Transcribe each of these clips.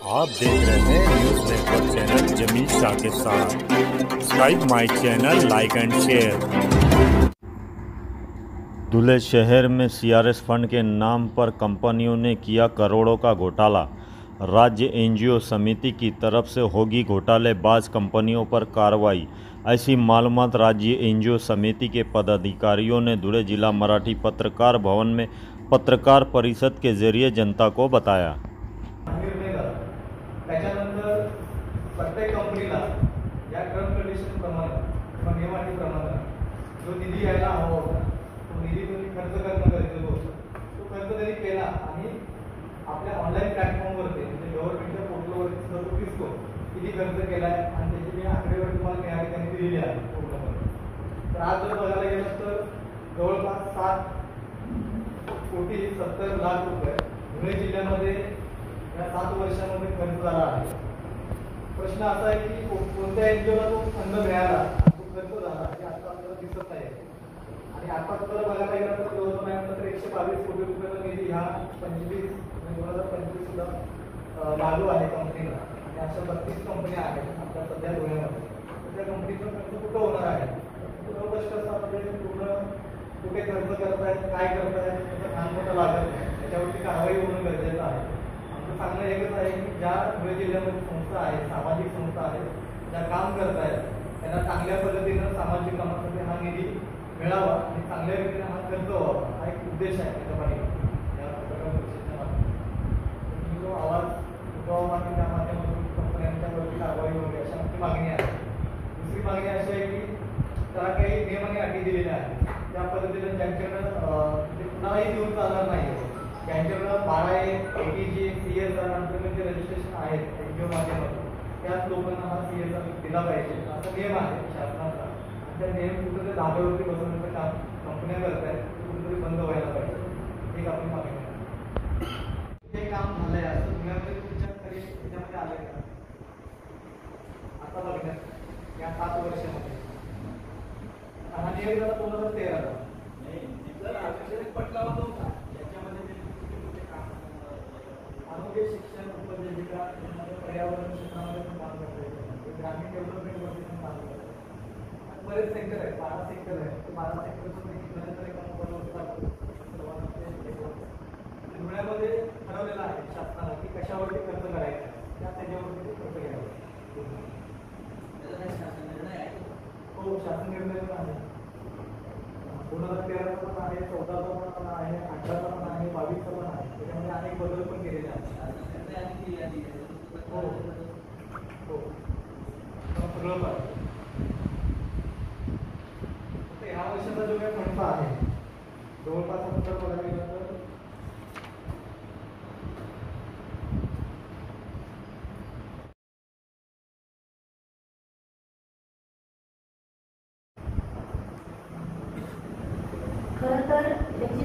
आप देख रहे हैं news network channel Jameel Shah के साथ। Subscribe my channel, like and share. Dhule शहर में सीआरएस फंड के नाम पर कंपनियों ने किया करोड़ों का घोटाला। राज्य एनजीओ समिति की तरफ से होगी घोटालेबाज कंपनियों पर कार्रवाई, ऐसी मालूमात राज्य एनजीओ समिति के पदाधिकारियों ने धुले जिला मराठी पत्रकार भवन में पत्रकार परिषद के जरिए जनता को बताया। त्याच्यानंतर प्रत्येक कंपनीला या टर्म कंडिशन प्रमाणे किंवा नियमाटीप्रमाणे जो निधी यायला हवा होता तो निधी तुम्ही खर्च करणं गरजेचं होतं। तो खर्च त्यांनी केला आणि आपल्या ऑनलाईन प्लॅटफॉर्मवरती म्हणजे गव्हर्नमेंटच्या पोर्टलवरती सुद्धा तो दिसतो किती खर्च केला आहे आणि त्याची मी आकडेवारी तुम्हाला मिळाली त्यांनी दिलेली आहे पूर्णपणे। तर आज जर बघायला गेलं तर जवळपास 7,70,00,000 रुपये धुळे जिल्ह्यामध्ये या 7 वर्षांमध्ये खर्च झाला आहे। प्रश्न असा आहे की कोणत्या एनजीओला तो फंड मिळाला, तो खर्च झाला हे आता आपल्याला दिसत नाही। आणि आता आपल्याला बघायला गेलं तर जवळजवळ 122 कोटी रुपयाचा निधी ह्या 2025 सुद्धा लागू आहे कंपनीला। आणि अशा 32 कंपन्या आहेत आपल्या सध्या धुळ्यामध्ये। त्या कंपनीचा खर्च कुठं होणार आहे, स्पष्ट असं आपल्याला पूर्ण कुठे खर्च करतायत, काय करतायत त्याचा खानखोटा लागत नाही, त्याच्यावरती कारवाई होणं गरजेचं आहे। सांगणं एकच आहे की ज्या धुळे जिल्ह्यामध्ये संस्था आहेत, सामाजिक संस्था आहेत, ज्या काम करत आहेत त्यांना चांगल्या पद्धतीनं सामाजिक कामासाठी हा निधी मिळावा आणि चांगल्या रीतीने हा खर्च व्हावा, हा एक उद्देश आहे त्याच्या पाठीमागे या पत्रकार परिषदेच्या माध्यमातून। जो आवाज उठवावा आणि त्या माध्यमातून कंपन्यांच्यावरती कारवाई वगैरे अशा आमची मागणी आहे। दुसरी मागणी अशी आहे की त्याला काही नियम आणि अटी दिलेल्या आहेत, त्या पद्धतीने ज्यांच्याकडं कुणालाही देऊन चालणार नाही, ज्यांच्याकडं 12A, ATG, CSR अंतर्गत रजिस्ट्रेशन आहेत एनजीओ माध्यमातून त्याच लोकांना हा CSR दिला पाहिजे असा नियम आहे शासनाचा। आणि त्या नियम कुठेतरी धाब्यावरती बसवण्याचं काम कंपन्या करत आहेत, कुठेतरी बंद व्हायला पाहिजे, एक आपली मागणी आहे। हे काम झालंय असं पुण्यामध्ये तुमच्याकडे त्याच्यामध्ये आलंय का आता बघण्यात या 7 वर्षामध्ये? हा नियम झाला 2013ला पटलावा नव्हता, आरोग्य शिक्षण उपजीविका पर्यावरण क्षेत्रामध्ये पण काम करतो, ग्रामीण डेव्हलपमेंटवरती पण काम करतो। बरेच सेक्टर आहेत, 12 सेक्टर आहेत, 12 धुळ्यामध्ये ठरवलेलं आहे शासनाला की कशावरती खर्च करायचा आहे, त्या त्याच्यावरती खर्च घ्यावा। हो, शासन निर्णय पण आहे, 2013चा पण आहे, 14चा पण आहे, 18चा पण आहे, 22चा पण आहे, त्याच्यामध्ये अनेक बदल पण केलेले आहेत। हो हो सगळं पाहिजे। ह्या वर्षाचा जो काही फंड आहे जवळपास आपण जर बघायला गेलं तर खरं तर याची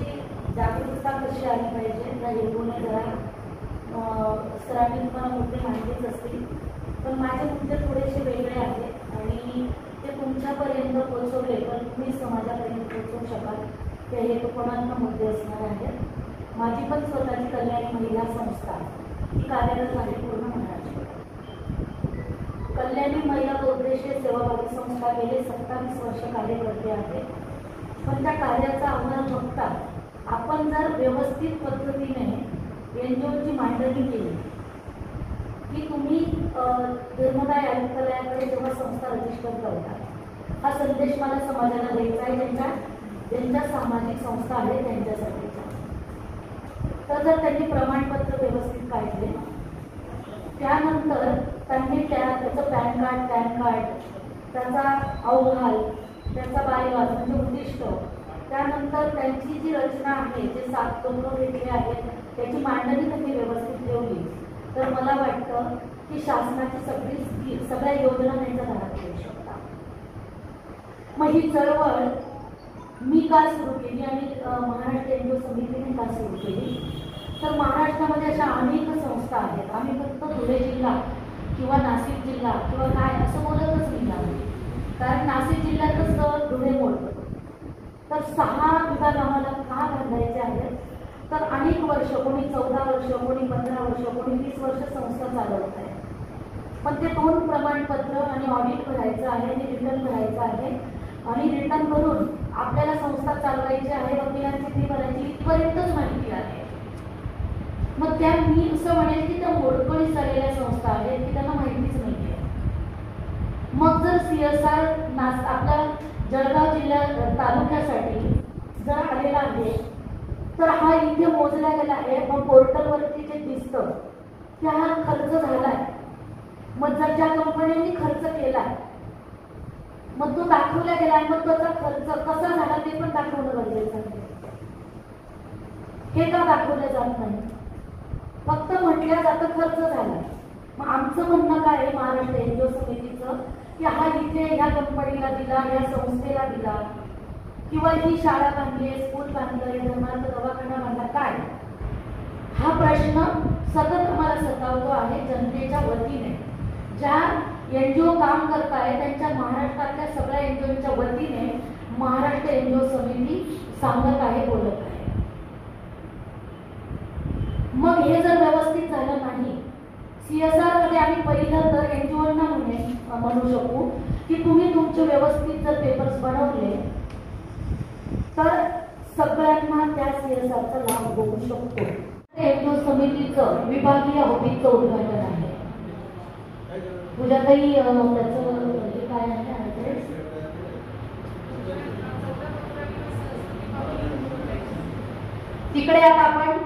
जागरूकता कशी आली पाहिजे त्या हेतूने जरा सरांनी तुम्हाला मुद्दे माहितीच असतील, पण माझे मुद्दे थोडेसे वेगळे आहेत आणि ते तुमच्यापर्यंत पोहोचवले तर तुम्ही समाजापर्यंत पोहोचवू शकाल त्या हेतूपणांना मुद्दे असणार आहेत। माझी पण स्वतःची कल्याणी महिला संस्था ही कार्यरत आहे पूर्ण महाराष्ट्रात। कल्याणी महिला बहुउद्देशीय सेवाभावी संस्था गेले 27 वर्ष कार्य करते आहे, पण त्या कार्याचा अवलंब बघता आपण जर व्यवस्थित पद्धतीने एनजीओची मांडणी केली की तुम्ही धर्मदाय आयुक्तालयाकडे जेव्हा संस्था रजिस्टर करता, हा संदेश मला समाजाला द्यायचा आहे ज्यांच्या सामाजिक संस्था आहेत त्यांच्यासाठीचा। तर जर त्यांनी प्रमाणपत्र व्यवस्थित काढले, त्यानंतर त्यांनी त्याचं पॅन कार्ड, त्याचा अहवाल, त्याचा बायवाद म्हणजे उद्दिष्ट, त्यानंतर त्यांची जी रचना आहे, जे 7 लोक घेतले आहेत त्याची मांडणी तुम्ही व्यवस्थित ठेवली तर मला वाटतं की शासनाची सगळ्या योजना त्यांच्या घरात येऊ शकतात। मग ही चळवळ मी का सुरू केली आणि महाराष्ट्र एनजीओ समितीने का सुरू केली, तर महाराष्ट्रामध्ये अशा अनेक संस्था आहेत। आम्ही फक्त धुळे जिल्हा किंवा नाशिक जिल्हा किंवा काय असं बोलतच नाही, कारण नाशिक जिल्ह्यातच धुळे मोडतो, तर 6 विभाग आम्हाला का बांधायचे आहेत तर अनेक वर्ष, कोणी 14 वर्ष, कोणी 15 वर्ष, कोणी 20 वर्ष संस्था चालवत आहे. पण ते 2 प्रमाणपत्र आणि ऑडिट भरायचं आहे आणि रिटर्न भरायचं आहे आणि रिटर्न भरून आपल्याला संस्था चालवायची आहे, वकिलांची फी भरायची, इथपर्यंतच माहिती आहे. मग त्या मी असं म्हणेल की त्या मोडकळीस आलेल्या संस्था आहेत की त्यांना माहितीच नाही आहे. मग जर CSR आपल्या जळगाव जिल्हा तालुक्यासाठी जर आलेला आहे तर हा इथे मोजला गेला आहे. मग पोर्टलवरती जे दिसतं की हा खर्च झालाय, मग जर ज्या कंपन्यांनी खर्च केलाय मग तो दाखवला गेला आहे, मग त्याचा खर्च कसा झाला ते पण दाखवणं गरजेचं आहे. हे का दाखवलं जात नाही? फक्त म्हटलं जातं खर्च झाला. मग आमचं म्हणणं काय आहे महाराष्ट्र NGO समितीचं की हा इथे ह्या कंपनीला दिला, या संस्थेला दिला, किंवा ही शाळा बांधली, स्कूल बांधलं, धर्मार्थ दवाखाना बांधला, काय हा प्रश्न सतत आम्हाला सतावतो आहे जनतेच्या वतीने. ज्या NGO काम करत आहे त्यांच्या महाराष्ट्रातल्या सगळ्या NGOच्या वतीने महाराष्ट्र NGO समिती सांगत आहे, बोलत आहे. मग हे जर व्यवस्थित झालं नाही, CSR मध्ये आम्ही पहिलं तर NGOना म्हणू शकू की तुम्ही तुमचे व्यवस्थित जर पेपर्स बनवले तर सगळ्यांना त्या CSRचा लाभ होऊ शकतो. NGO समितीचं विभागीय ऑफिसचं उद्घाटन आहे. पूजाताई त्याचं काय आहे ऍड्रेस? तिकडे आता आपण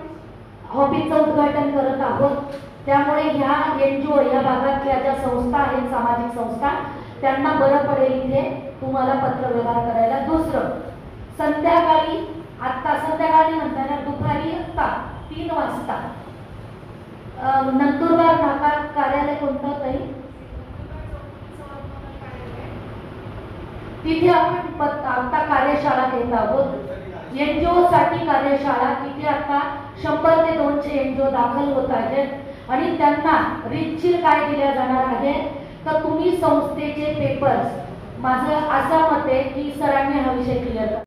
ऑफिसचं उद्घाटन करत आहोत. त्यामुळे ह्या NGO या भागातल्या ज्या संस्था आहेत, सामाजिक संस्था, त्यांना बरं पडेल इथे तुम्हाला पत्रव्यवहार करायला. दुसरं, संध्याकाळी, आत्ता संध्याकाळी म्हणताना दुपारी 3 वाजता नंदुरबार नाका कार्यालय कोणतं ताई, तिथे आपण आता कार्यशाळा घेत आहोत. NGO साठी कार्यशाळा. तिथे आता 100 ते 200 NGO दाखल होत आहेत आणि त्यांना रीतशीर काय दिल्या जाणार आहे तर तुम्ही संस्थेचे पेपर्स, माझं असं मत आहे की सरांनी हा विषय क्लिअर